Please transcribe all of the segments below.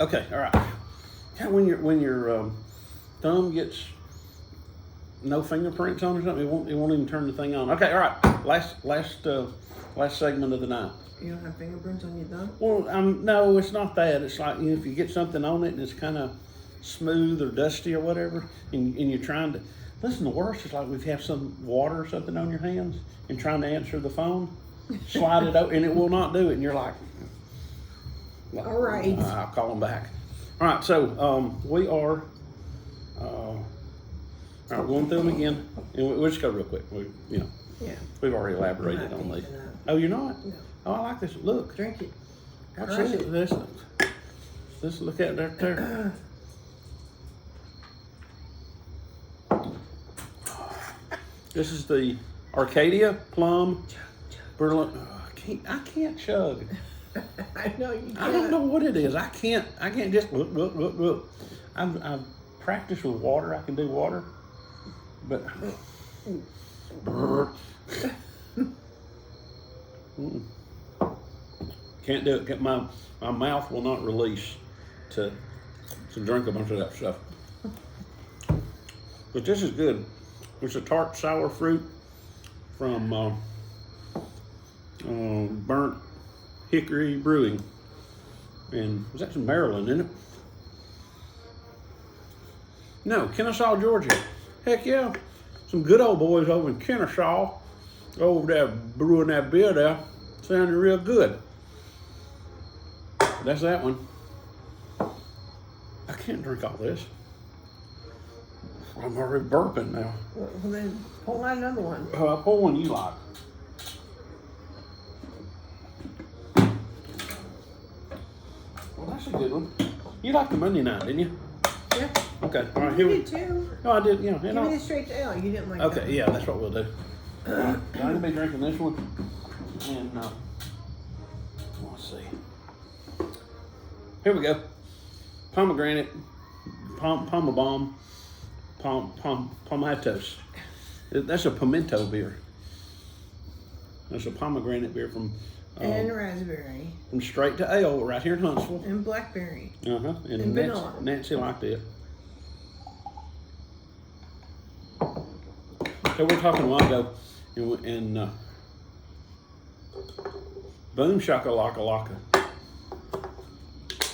Okay, all right. Kind of when your thumb gets no fingerprints on or something, it won't even turn the thing on. Okay, all right. Last segment of the night. You don't have fingerprints on your thumb? Well, no, it's not that. It's like, if you get something on it and it's kind of smooth or dusty or whatever, and you're trying to listen. The worst is like if you have some water or something on your hands and trying to answer the phone, slide it out and it will not do it, and you're like, all right, I'll call them back. All right, so we are. All right, going through them again, and we'll just go real quick. Yeah. We've already elaborated on these. Oh, you're not? No. Oh, I like this. Look. Drink it. What's this? Let's look at that there. This is the Arcadia Plum Berlin. I can't chug. I know you can't. I don't know what it is. I can't just look. I've practiced with water. I can do water, but can't do it. My mouth will not release to drink a bunch of that stuff. But this is good. It's a tart sour fruit from Burnt Hickory Brewing, and was that from Maryland, isn't it? No, Kennesaw, Georgia. Heck yeah, some good old boys over in Kennesaw, over there brewing that beer there, sounding real good. That's that one. I can't drink all this. I'm already burping now. Well, then pull out another one. Pull one you like. Well, that's a good one. You liked the Monday night, didn't you? Yeah. Okay. All right. You Here did too. No, I did. You know. Give me the straight to ale. You didn't like that. Okay. Yeah, that's what we'll do. I'm gonna be drinking this one, and let's see. Here we go. Pomegranate, pomegranate, pomatos. That's a pimento beer. That's a pomegranate beer from. And raspberry. From Straight to Ale right here in Huntsville. And blackberry. And vanilla. Nancy liked it. So we're talking a while ago, and boom shakalaka laka.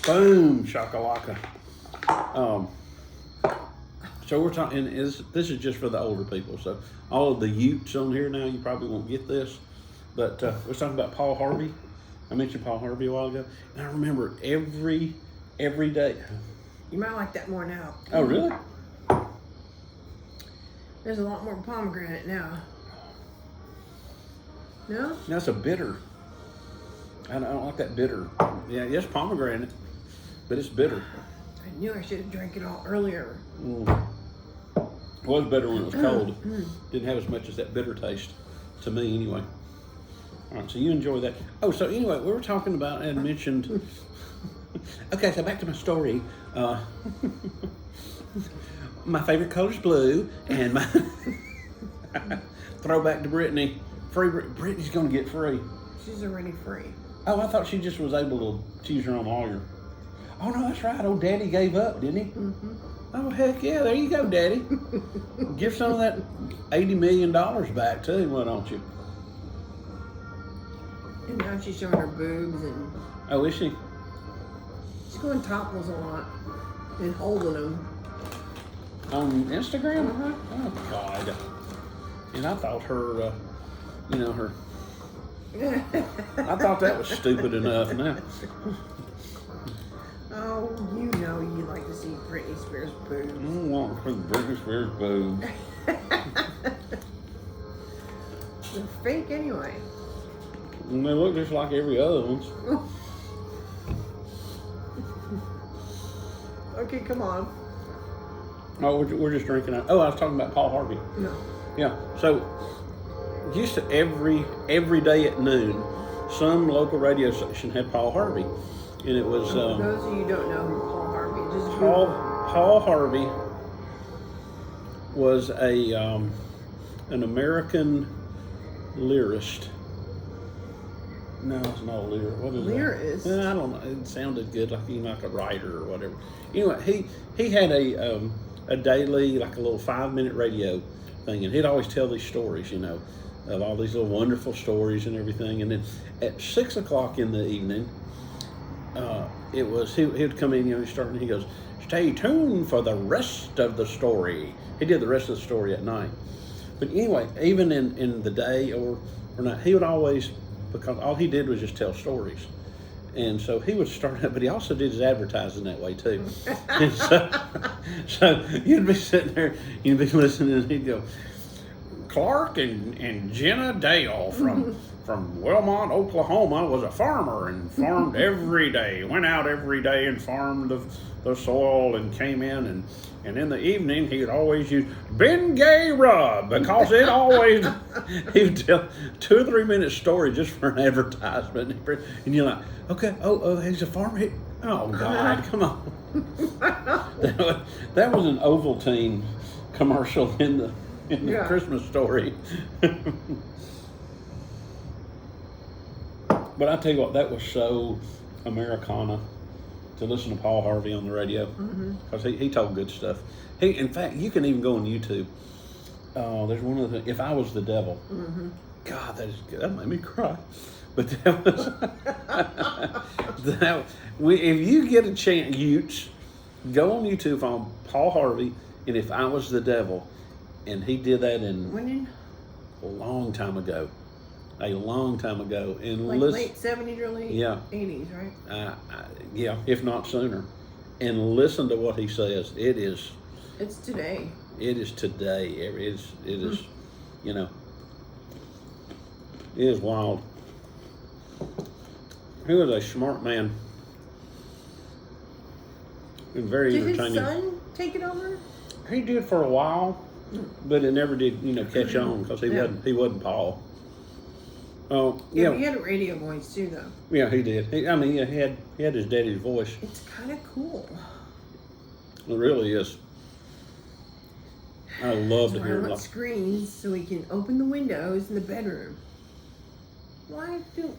Boom shakalaka. So we're talking, and this is just for the older people. So all of the Utes on here now, you probably won't get this. But we're talking about Paul Harvey. I mentioned Paul Harvey a while ago, and I remember every day. You might like that more now. Oh, really? There's a lot more pomegranate now. No? That's a bitter. I don't like that bitter. Yeah, yes, pomegranate, but it's bitter. I knew I should have drank it all earlier. It was better when it was cold. Didn't have as much as that bitter taste, to me anyway. All right, so you enjoy that. Oh, so anyway, we were talking about and mentioned. Okay, so back to my story. My favorite color is blue, and my throwback to Brittany. Brittany's gonna get free. She's already free. Oh, I thought she just was able to choose her own lawyer. Oh no, that's right. Old Daddy gave up, didn't he? Mm-hmm. Oh heck yeah! There you go, Daddy. Give some of that $80 million back too, why don't you? And now she's showing her boobs and. Oh, is she? She's going topless a lot and holding them. On Instagram? Uh-huh. Oh God! And I thought her, her. I thought that was stupid enough. Now. Oh, you know you like to see Britney Spears' boobs. I don't want for Britney Spears boobs. They're fake anyway. And they look just like every other ones. Okay, come on. Oh, we're just drinking it. Oh, I was talking about Paul Harvey. No. Yeah. So, used to every day at noon, some local radio station had Paul Harvey, and it was. For those of you who don't know who Paul Harvey is, just Paul Harvey was an American lyrist. No, it's not a Lear. What is Lear that? is. I don't know. It sounded good, like a writer or whatever. Anyway, he had a daily, like a little 5-minute radio thing, and he'd always tell these stories, of all these little wonderful stories and everything. And then at 6 o'clock in the evening, he would come in, he'd start, and he goes, "Stay tuned for the rest of the story." He did the rest of the story at night. But anyway, even in the day or not, he would always, because all he did was just tell stories. And so he would start up, but he also did his advertising that way too. And so you'd be sitting there, you'd be listening, and he'd go, "Clark and Jenna Dale from Wilmot, Oklahoma, was a farmer and farmed every day, went out every day and farmed the soil and came in and in the evening he'd always use Bengay rub because it always," he would tell 2 or 3 minute story just for an advertisement. And you're like, okay, he's a farmer. Oh God, come on. That was an Ovaltine commercial in the Christmas story. But I tell you what, that was so Americana to listen to Paul Harvey on the radio, because he told good stuff. In fact, you can even go on YouTube. There's one of the, "If I Was the Devil." God, that is good. That made me cry. But that was if you get a chance, Utes, go on YouTube on Paul Harvey and "If I Was the Devil," and he did that in a long time ago. And Like late 70s, early 80s, right? Yeah, if not sooner. And listen to what he says. It's today. It is today. It is, it is wild. He was a smart man. And very entertaining. Did his son take it over? He did for a while, but it never did, catch on, because he wasn't Paul. Oh, yeah. He had a radio voice too, though. Yeah, he did. He had his daddy's voice. It's kind of cool. It really is. I love to hear it. I want screens so we can open the windows in the bedroom. Why do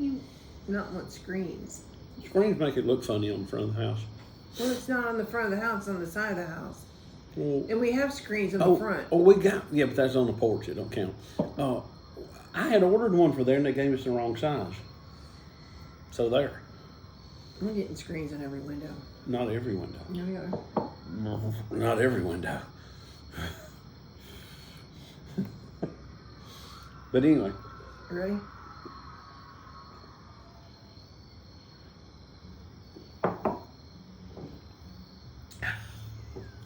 you not want screens? Screens make it look funny on the front of the house. Well, it's not on the front of the house; it's on the side of the house. Well, and we have screens on the front. Oh, but that's on the porch. It don't count. I had ordered one for there, and they gave us the wrong size. So there. We're getting screens on every window. Not every window. There we are. No, not every window. But anyway. You ready?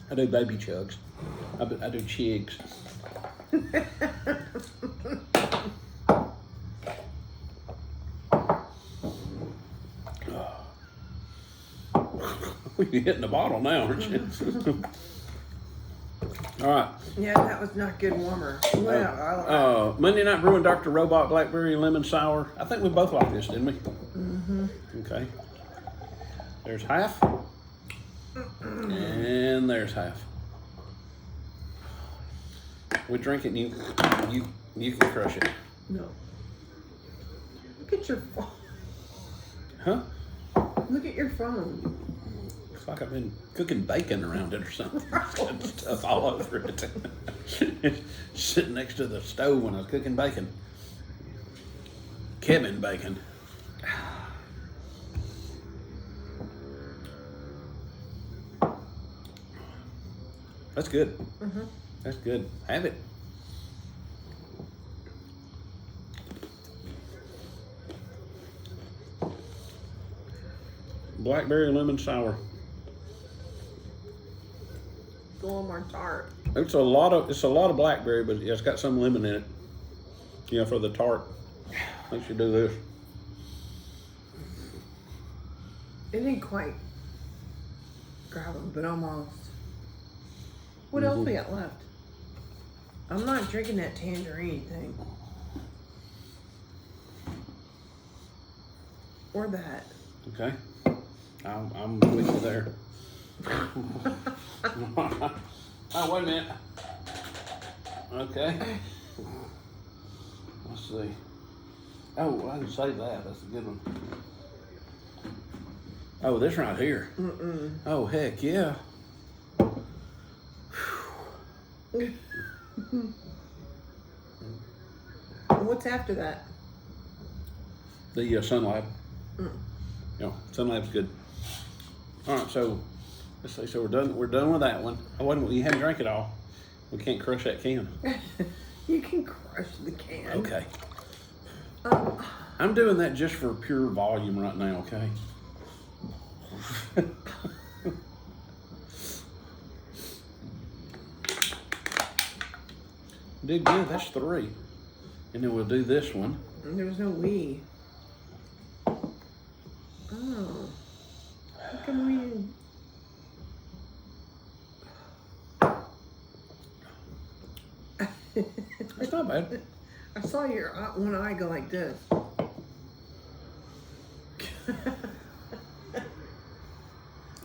I do baby chugs. I do chigs. You're hitting the bottle now, aren't you? All right. Yeah, that was not good warmer. Well, Monday Night Brewing Dr. Robot Blackberry Lemon Sour. I think we both like this, didn't we? Okay. There's half. And there's half. We drink it and you can crush it. No. Look at your phone. Huh? Look at your phone. Looks like I've been cooking bacon around it or something. Stuff all over it. Sitting next to the stove when I was cooking bacon. Kevin bacon. That's good. That's good. Have it. Blackberry lemon sour. It's a little more tart. It's a lot of blackberry, but it's got some lemon in it. For the tart. Makes you do this. It didn't quite grab them, but almost. What else we got left? I'm not drinking that tangerine thing. Or that. Okay. I'm with you there. Oh, wait a minute. Okay. Let's see. Oh, I can say that. That's a good one. Oh, this right here. Oh, heck yeah. What's after that? The Sun Lab. Yeah, Sun Lab's good. All right, so let's see. So we're done. We're done with that one. Oh, wait a minute. You haven't drank it all. We can't crush that can. You can crush the can. Okay. I'm doing that just for pure volume right now. Okay. Did good. That's 3, and then we'll do this one. There's no we. Oh. How come we didn't? That's not bad. I saw your one eye go like this.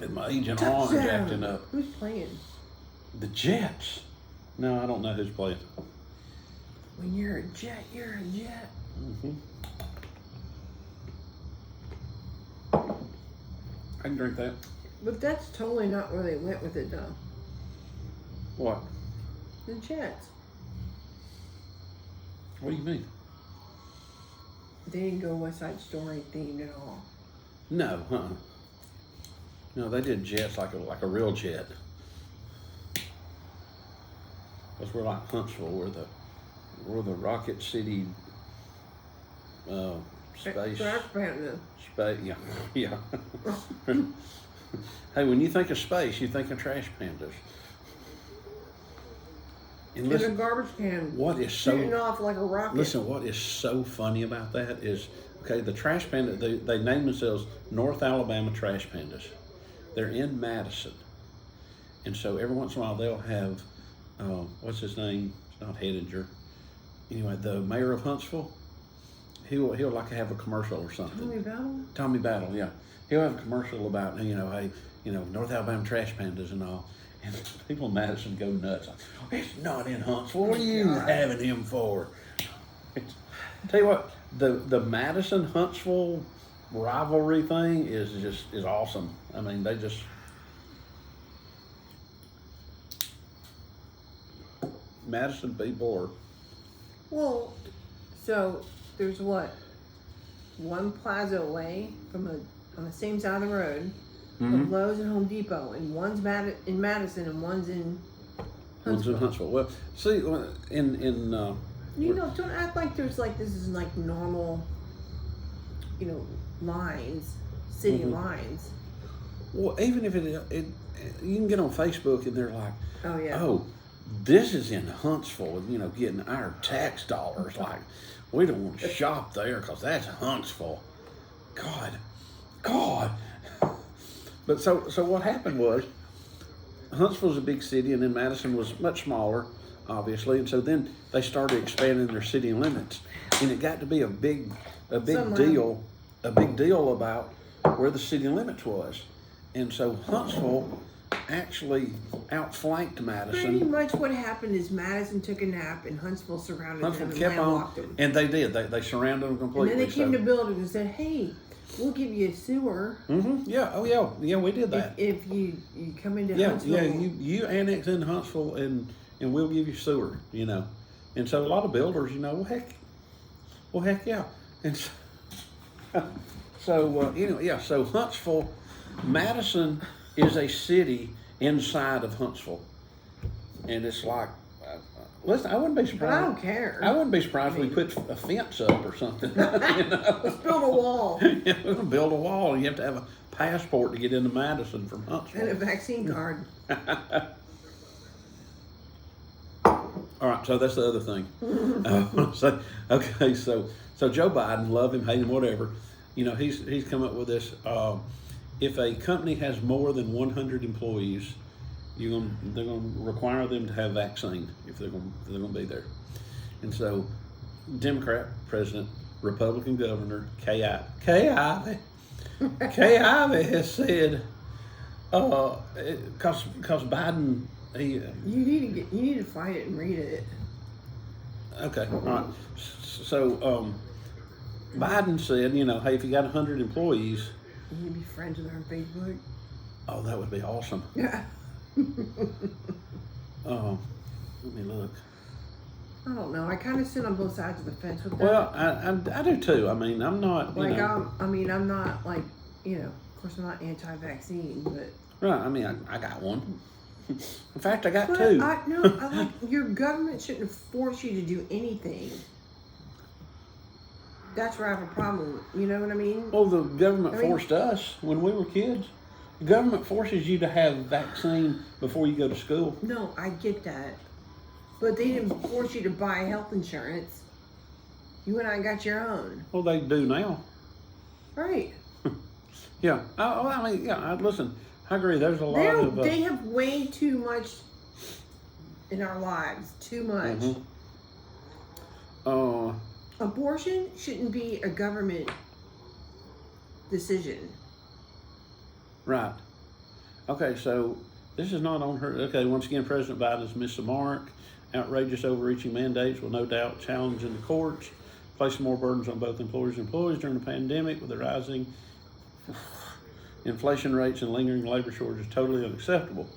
And my Agent Orange acting up. Who's playing? The Jets. No, I don't know who's playing. When you're a jet, you're a jet. I can drink that. But that's totally not where they went with it, though. What? The Jets. What do you mean? They didn't go West Side Story themed at all. No, No, they did jets like a real jet. Because we're like Huntsville, we're the Rocket City space. Trash panda. Space, yeah, yeah. Hey, when you think of space, you think of trash pandas. And In listen, a garbage can. what is shooting so off like a rocket. listen? What is so funny about that is, okay, the trash panda. They name themselves North Alabama Trash Pandas. They're in Madison, and so every once in a while they'll have, what's his name? It's not Hedinger. Anyway, the mayor of Huntsville. He'll like have a commercial or something. Tommy Battle? Tommy Battle, yeah. He'll have a commercial about, hey, North Alabama trash pandas and all. And people in Madison go nuts. Like, it's not in Huntsville. What are you having him for? Tell you what, the Madison Huntsville rivalry thing is awesome. I mean, they just Madison people are. Well, so there's what? One plaza away from on the same side of the road, of Lowe's and Home Depot, and one's in Madison and one's in Huntsville. One's in Huntsville. Well, see, don't act like this is like normal, lines, city lines. Well, even if it you can get on Facebook and they're like, Oh yeah. oh, this is in Huntsville, getting our tax dollars. Like, we don't want to shop there because that's Huntsville. God. But so what happened was, Huntsville's a big city, and then Madison was much smaller, obviously, and so then they started expanding their city limits, and it got to be a big deal about where the city limits was, and so Huntsville actually outflanked Madison. Pretty much what happened is Madison took a nap and Huntsville surrounded them and kept landlocked on, them. and they did. They surrounded them completely. And then they came to build it and said, "Hey, we'll give you a sewer." Yeah. Oh yeah. Yeah, we did that. If you come into Huntsville. Yeah. You annex into Huntsville and we'll give you sewer. And so a lot of builders, well heck yeah. And so Huntsville, Madison is a city inside of Huntsville, and it's like, listen, I wouldn't be surprised. But I don't care. I wouldn't be surprised if we put a fence up or something. Let's build a wall. Yeah, we're gonna build a wall, and you have to have a passport to get into Madison from Huntsville. And a vaccine card. All right, so that's the other thing. So Joe Biden, love him, hate him, whatever. He's come up with this. If a company has more than 100 employees, they're going to require them to have vaccine if they're going to be there. And so, Democrat president, Republican governor Kay Ivey has said, because Biden, he. You need to find it and read it. Okay, all right. So Biden said, you know, hey, if you got 100 employees, You can be friends with her on Facebook. oh, that would be awesome. Yeah. Let me look. I don't know. I kind of sit on both sides of the fence with that. Well, I do too. I mean, I'm not, you like, know. I'm not like, of course I'm not anti-vaccine, but. Right, I mean, I got one. In fact, I got But two. I like, your government shouldn't force you to do anything. That's where I have a problem. You know what I mean? Well, the government I mean- forced us when we were kids. The government forces you to have a vaccine before you go to school. No, I get that. But they didn't force you to buy health insurance. You and I got your own. Well, they do now. Right. Yeah. I mean, yeah, listen, I agree. There's a lot of... They have way too much in our lives. Too much. Abortion shouldn't be a government decision. Right. Okay, so this is not on her. Okay, once again, President Biden has missed the mark. Outrageous overreaching mandates will no doubt challenge in the courts, placing more burdens on both employers and employees during the pandemic with the rising inflation rates and lingering labor shortages. Totally unacceptable.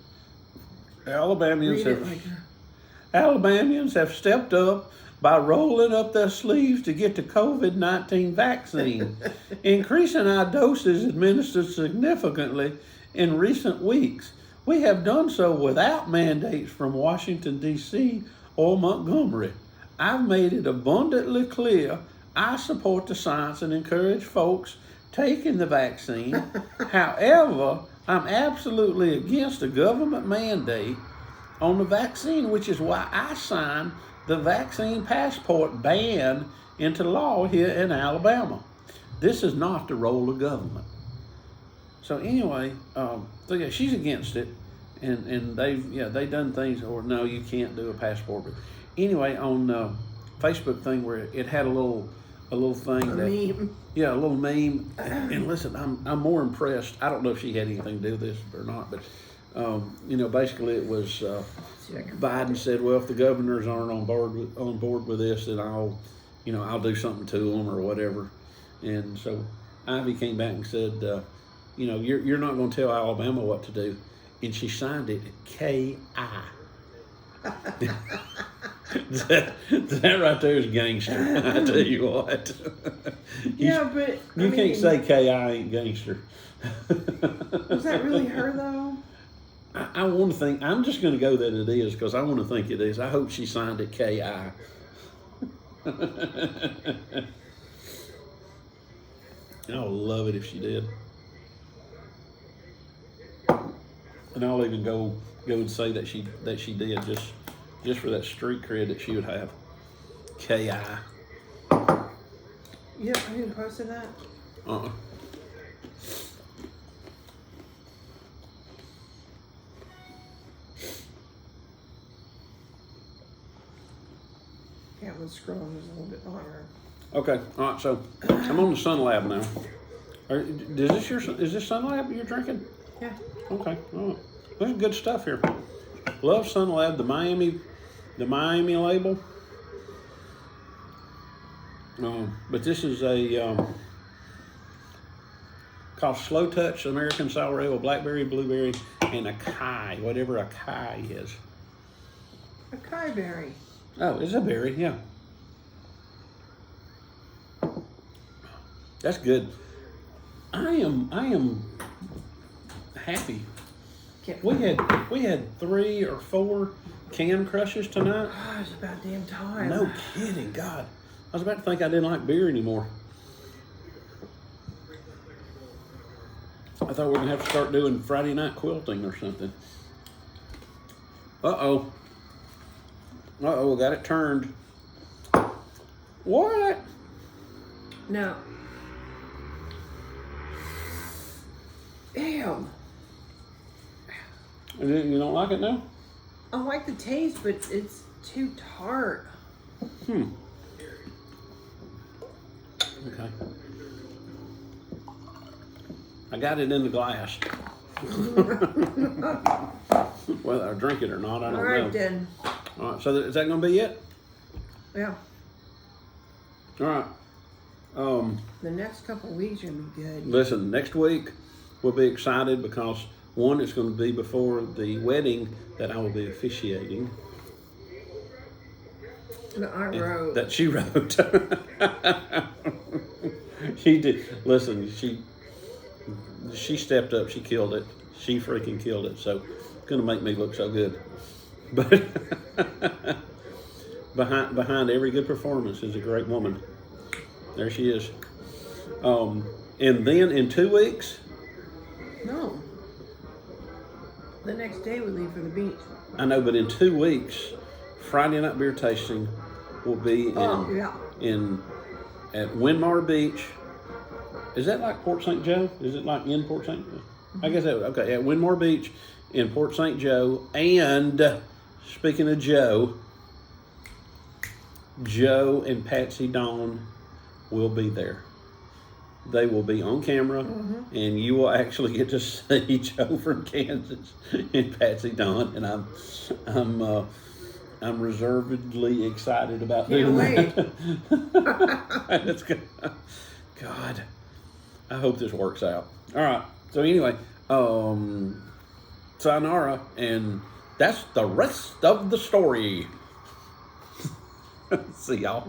Alabamians have stepped up by rolling up their sleeves to get the COVID-19 vaccine, increasing our doses administered significantly in recent weeks. We have done so without mandates from Washington, D.C. or Montgomery. I've made it abundantly clear I support the science and encourage folks taking the vaccine. However, I'm absolutely against a government mandate on the vaccine, which is why I signed the vaccine passport ban into law here in Alabama. This is not the role of government. So anyway, so yeah, she's against it, and they've done things, or no, you can't do a passport. But anyway, on Facebook thing where it had a little thing A that, meme. yeah, a little meme. And listen, I'm more impressed. I don't know if she had anything to do with this or not, but basically it was Biden said, well, if the governors aren't on board with this, then I'll do something to them or whatever. And so Ivy came back and said, you're not going to tell Alabama what to do. And she signed it K.I. that right there is gangster. I tell you what. But you can't say K.I. ain't gangster. Was that really her though? I want to think, I'm just going to go that it is because I want to think it is. I hope she signed it K.I. I'll love it if she did. And I'll even go and say that she did just for that street cred that she would have. K.I. Yeah, who posted that? Yeah, I'm scrolling just a little bit longer. Okay, all right. So I'm on the Sun Lab now. Is this Sun Lab you're drinking? Yeah. Okay. All right. There's good stuff here. Love Sun Lab, the Miami label. But this is called Slow Touch American Sour Ale, blackberry, blueberry, and acai, whatever acai is. Acai berry. Oh, it's a berry, yeah. That's good. I am happy. We had 3 or 4 can crushes tonight. Oh, it's about damn time. No kidding, God. I was about to think I didn't like beer anymore. I thought we were gonna have to start doing Friday night quilting or something. Uh-oh, got it turned. What? No. Damn. You don't like it now? I like the taste, but it's too tart. Okay. I got it in the glass. Whether I drink it or not, I don't know. All right, then. All right, so is that going to be it? Yeah. All right. The next couple of weeks are gonna be good. Listen, next week we'll be excited because one, it's going to be before the wedding that I will be officiating. That I wrote. That she wrote. She did. Listen, she stepped up. She killed it. She freaking killed it. So it's going to make me look so good. But behind every good performance is a great woman. There she is. And then in 2 weeks. No. The next day we leave for the beach. I know, but in 2 weeks, Friday night beer tasting will be at Windmar Beach. Is that like Port St. Joe? Is it like in Port St. Joe? I guess that, okay, at Windmar Beach in Port St. Joe. And speaking of Joe and Patsy Dawn will be there. They will be on camera, and you will actually get to see Joe from Kansas and Patsy Dawn, and I'm reservedly excited about doing that. That's good. God, I hope this works out. All right. So anyway, sayonara, and that's the rest of the story. See y'all.